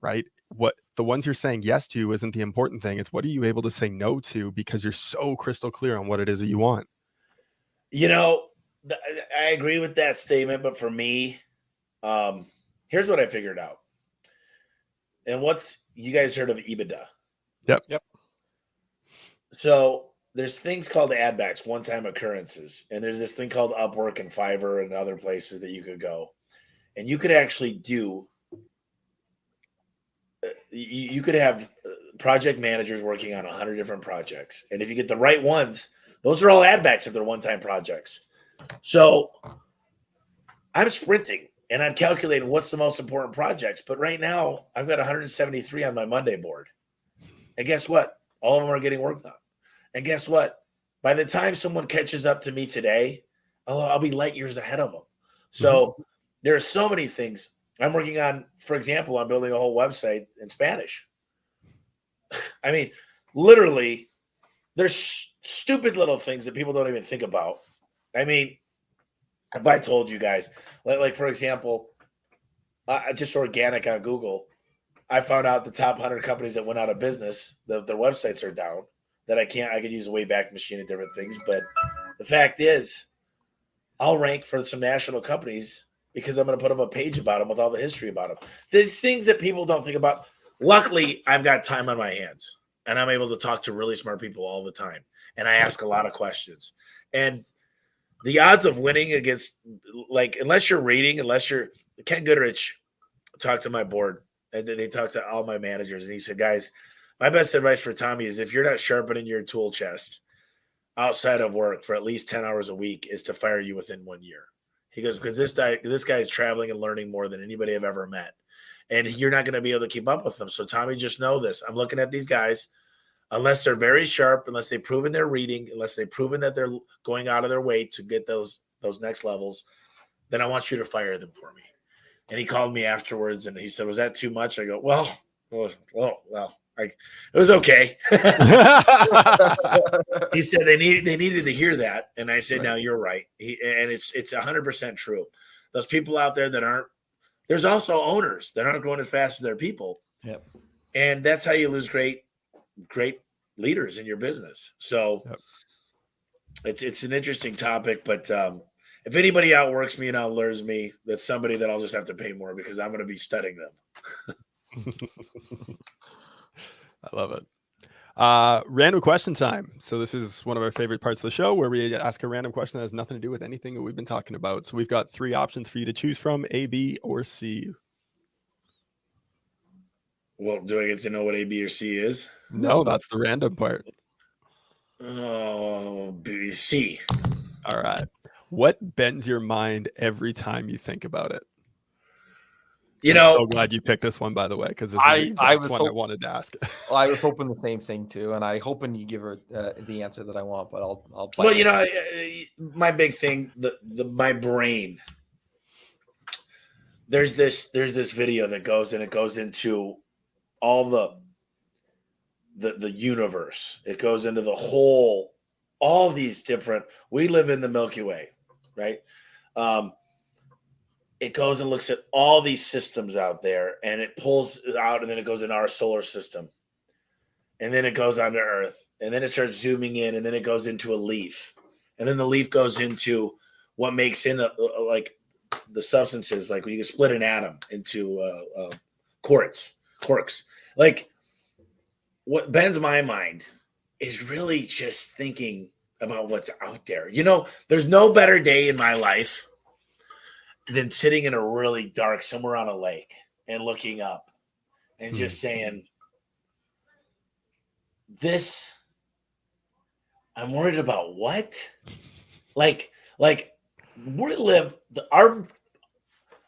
right? What the ones you're saying yes to isn't the important thing. It's what are you able to say no to because you're so crystal clear on what it is that you want. You know, I agree with that statement, but for me, here's what I figured out. And you guys heard of EBITDA? Yep. So there's things called add backs, one-time occurrences. And there's this thing called Upwork and Fiverr and other places that you could go. And you could actually you could have project managers working on 100 different projects. And if you get the right ones, those are all add backs if they're one-time projects. So I'm sprinting and I'm calculating what's the most important projects. But right now I've got 173 on my Monday board. And guess what? All of them are getting work done. And guess what? By the time someone catches up to me today, I'll be light years ahead of them. So there are so many things I'm working on. For example, I'm building a whole website in Spanish. I mean, literally, there's stupid little things that people don't even think about. I mean, if I told you guys, like for example, just organic on Google, I found out the top 100 companies that went out of business, their websites are down. That I could use a Wayback Machine and different things. But the fact is, I'll rank for some national companies because I'm going to put up a page about them with all the history about them. There's things that people don't think about. Luckily, I've got time on my hands, and I'm able to talk to really smart people all the time. And I ask a lot of questions. And the odds of winning against, like, unless you're Ken Goodrich talked to my board, and then they talked to all my managers, and he said, guys, my best advice for Tommy is if you're not sharpening your tool chest outside of work for at least 10 hours a week is to fire you within 1 year. He goes, because this guy is traveling and learning more than anybody I've ever met. And you're not going to be able to keep up with them. So Tommy, just know this. I'm looking at these guys, unless they're very sharp, unless they've proven their reading, unless they've proven that they're going out of their way to get those next levels, then I want you to fire them for me. And he called me afterwards and he said, was that too much? I go, well, it was okay. He said they needed to hear that. And I said, no, you're right. And it's 100% true. Those people out there that aren't, there's also owners that aren't going as fast as their people. Yep. And that's how you lose great leaders in your business. So it's an interesting topic, but if anybody outworks me and outlures me, that's somebody that I'll just have to pay more because I'm going to be studying them. I love it. Random question time. So this is one of our favorite parts of the show where we ask a random question that has nothing to do with anything that we've been talking about. So we've got 3 options for you to choose from: A, B, or C. Well, do I get to know what A, B, or C is? No, that's the random part. Oh, B, C. All right. What bends your mind every time you think about it? I'm so glad you picked this one, by the way, because this is the exact one I wanted to ask. I was hoping the same thing too, and I hoping you give her the answer that I want, but I'll. Well, you know, my big thing, my brain. There's this video that goes into all the universe. It goes into the whole, all these different. We live in the Milky Way, right? It goes and looks at all these systems out there, and it pulls out, and then it goes into our solar system, and then it goes onto Earth, and then it starts zooming in, and then it goes into a leaf, and then the leaf goes into what makes in like the substances, like when you can split an atom into quarks. Like what bends my mind is really just thinking about what's out there. You know, there's no better day in my life than sitting in a really dark somewhere on a lake and looking up and just saying, this, I'm worried about what? Like we live, our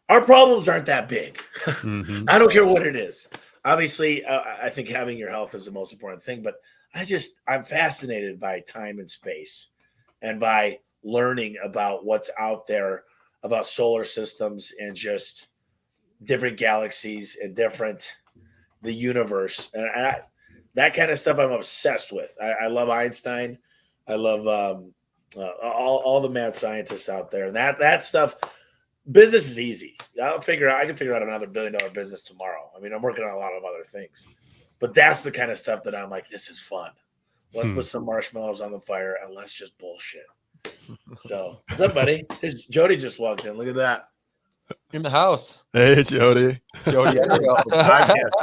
problems aren't that big. Mm-hmm. I don't care what it is. Obviously, I think having your health is the most important thing, but I'm fascinated by time and space and by learning about what's out there, about solar systems and just different galaxies and the universe. And that kind of stuff I'm obsessed with. I love Einstein. I love all the mad scientists out there. And that stuff, business is easy. I can figure out another $1 billion business tomorrow. I mean, I'm working on a lot of other things, but that's the kind of stuff that I'm like, this is fun. Let's put some marshmallows on the fire and let's just bullshit. So, what's up, buddy? Jody just walked in. Look at that. In the house. Hey, Jody. Jody, there you go.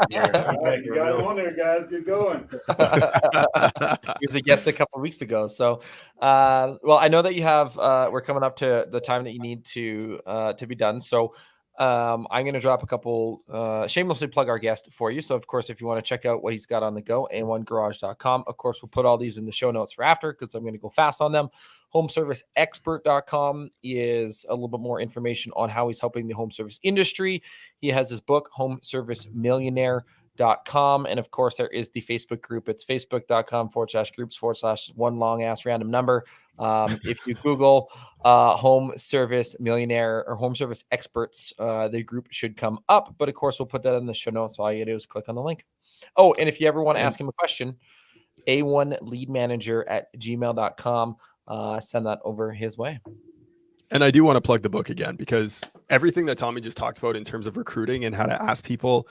You got on there, guys. Get going. He was a guest a couple of weeks ago. So, well, I know that you have. We're coming up to the time that you need to be done. So, I'm going to drop a couple. Shamelessly plug our guest for you. So, of course, if you want to check out what he's got on the go, a1garage.com. Of course, we'll put all these in the show notes for after because I'm going to go fast on them. HomeServiceExpert.com is a little bit more information on how he's helping the home service industry. He has his book, Home Service Millionaire.com. And of course, there is the Facebook group. It's facebook.com/groups/one long ass random number. If you Google Home Service Millionaire or Home Service Experts, the group should come up. But of course, we'll put that in the show notes. All you do is click on the link. Oh, and if you ever want to ask him a question, a1leadmanager@gmail.com. Send that over his way. And I do want to plug the book again because everything that Tommy just talked about in terms of recruiting and how to ask people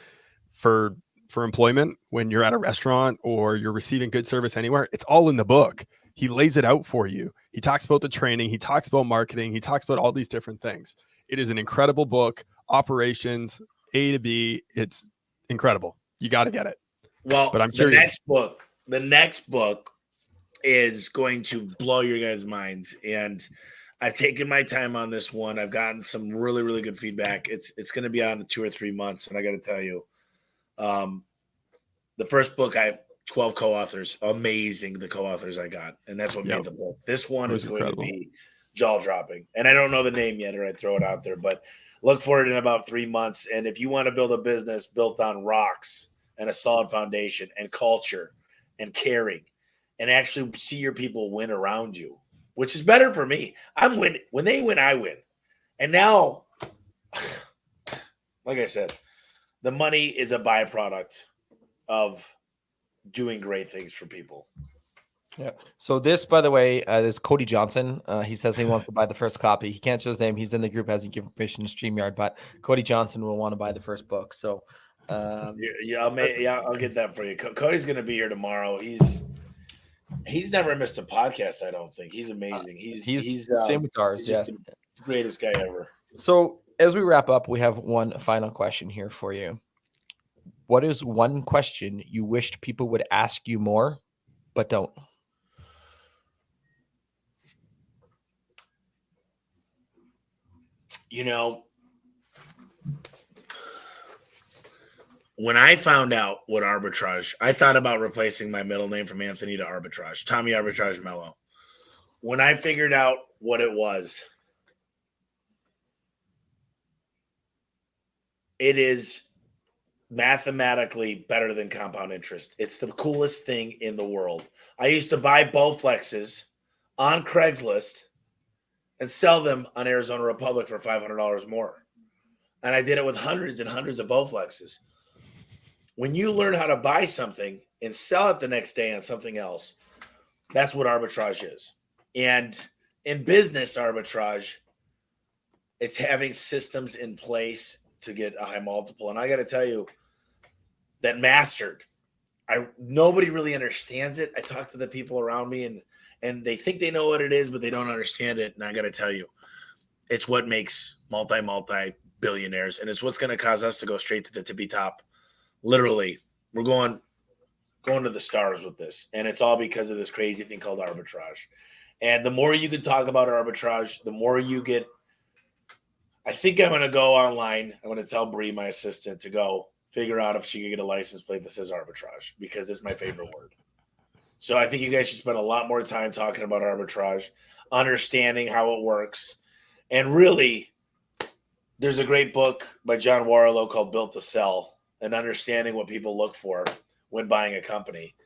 for employment when you're at a restaurant or you're receiving good service anywhere, it's all in the book. He lays it out for you. He talks about the training. He talks about marketing. He talks about all these different things. It is an incredible book. Operations A to B. It's incredible. You got to get it. Well, but I'm curious. The next book is going to blow your guys' minds, and I've taken my time on this one. I've gotten some really, really good feedback. It's going to be out in 2 or 3 months, and I got to tell you, the first book, I have 12 co-authors. Amazing, the co-authors I got, and that's what made the book. This one is going to be jaw-dropping, and I don't know the name yet, or I'd throw it out there, but look for it in about 3 months. And if you want to build a business built on rocks and a solid foundation and culture and caring, and actually see your people win around you, which is better for me. I'm winning. When they win, I win. And now, like I said, the money is a byproduct of doing great things for people. Yeah. So this, by the way, is Cody Johnson. He says he wants to buy the first copy. He can't show his name. He's in the group, hasn't given permission to StreamYard, but Cody Johnson will want to buy the first book. So I'll get that for you. Cody's going to be here tomorrow. He's never missed a podcast, I don't think. He's amazing. He's same with ours. Yes, the greatest guy ever. So as we wrap up, we have one final question here for you. What is one question you wished people would ask you more, but don't? You know, when I found out what arbitrage, I thought about replacing my middle name from Anthony to Arbitrage, Tommy Arbitrage Mello. When I figured out what it was, it is mathematically better than compound interest. It's the coolest thing in the world. I used to buy Bowflexes on Craigslist and sell them on Arizona Republic for $500 more. And I did it with hundreds and hundreds of Bowflexes. When you learn how to buy something and sell it the next day on something else, that's what arbitrage is. And in business arbitrage, it's having systems in place to get a high multiple. And I got to tell you, that mastered. Nobody really understands it. I talk to the people around me, and they think they know what it is, but they don't understand it. And I got to tell you, it's what makes multi-billionaires, and it's what's going to cause us to go straight to the tippy top. Literally, we're going to the stars with this, and it's all because of this crazy thing called arbitrage. And the more you can talk about arbitrage, the more you get. I think I'm going to go online. I'm going to tell Bree, my assistant, to go figure out if she can get a license plate that says arbitrage, because it's my favorite word. So I think you guys should spend a lot more time talking about arbitrage, understanding how it works. And really, there's a great book by John Warlow called Built to Sell, and understanding what people look for when buying a company.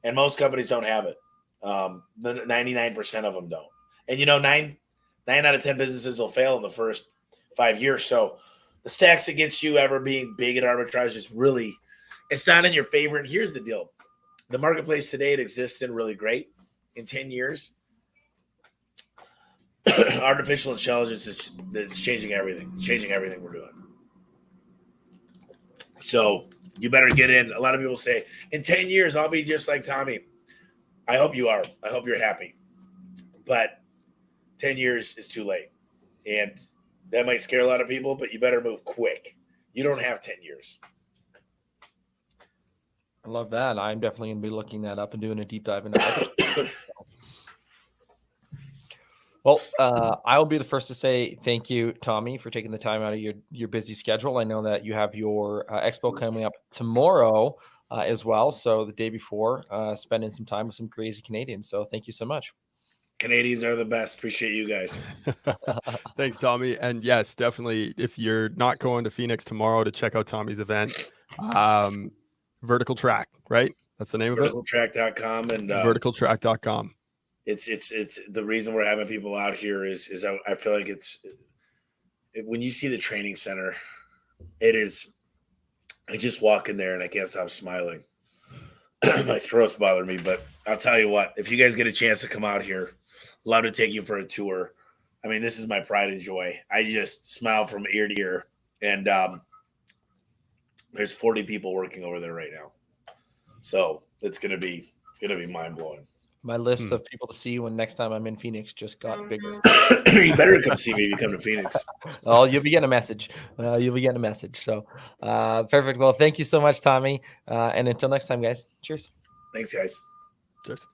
And most companies don't have it. 99% of them don't. And, you know, 9 out of 10 businesses will fail in the first 5 years. So the stacks against you ever being big at arbitrage is really, it's not in your favor. And here's the deal. The marketplace today, it exists in really great. In 10 years, artificial intelligence it's changing everything. It's changing everything we're doing. So you better get in. A lot of people say, in 10 years, I'll be just like Tommy. I hope you are. I hope you're happy. But 10 years is too late. And that might scare a lot of people, but you better move quick. You don't have 10 years. I love that. I'm definitely going to be looking that up and doing a deep dive into that. Well, I'll be the first to say thank you, Tommy, for taking the time out of your busy schedule. I know that you have your expo coming up tomorrow as well. So the day before, spending some time with some crazy Canadians. So thank you so much. Canadians are the best. Appreciate you guys. Thanks, Tommy. And yes, definitely, if you're not going to Phoenix tomorrow to check out Tommy's event, Vertical Track, right? That's the name of it? Verticaltrack.com and verticaltrack.com. It's the reason we're having people out here is I feel like when you see the training center, it is, I just walk in there and I can't stop smiling. My throat's bothering me, but I'll tell you what, if you guys get a chance to come out here, love to take you for a tour. I mean, this is my pride and joy. I just smile from ear to ear. And there's 40 people working over there right now. So it's gonna be mind blowing. My list of people to see when next time I'm in Phoenix just got bigger. You better come see me if you come to Phoenix. Oh, you'll be getting a message. You'll be getting a message. So perfect. Well, thank you so much, Tommy. And until next time, guys. Cheers. Thanks, guys. Cheers.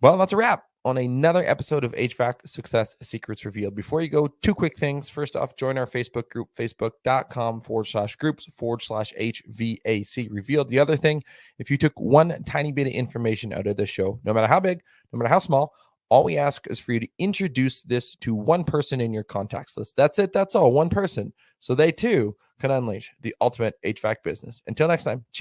Well, that's a wrap on another episode of HVAC Success Secrets Revealed. Before you go, two quick things. First off, join our Facebook group, facebook.com/groups/HVAC Revealed. The other thing, if you took one tiny bit of information out of the show, no matter how big, no matter how small, all we ask is for you to introduce this to one person in your contacts list. That's it. That's all. One person. So they too can unleash the ultimate HVAC business. Until next time. Cheers.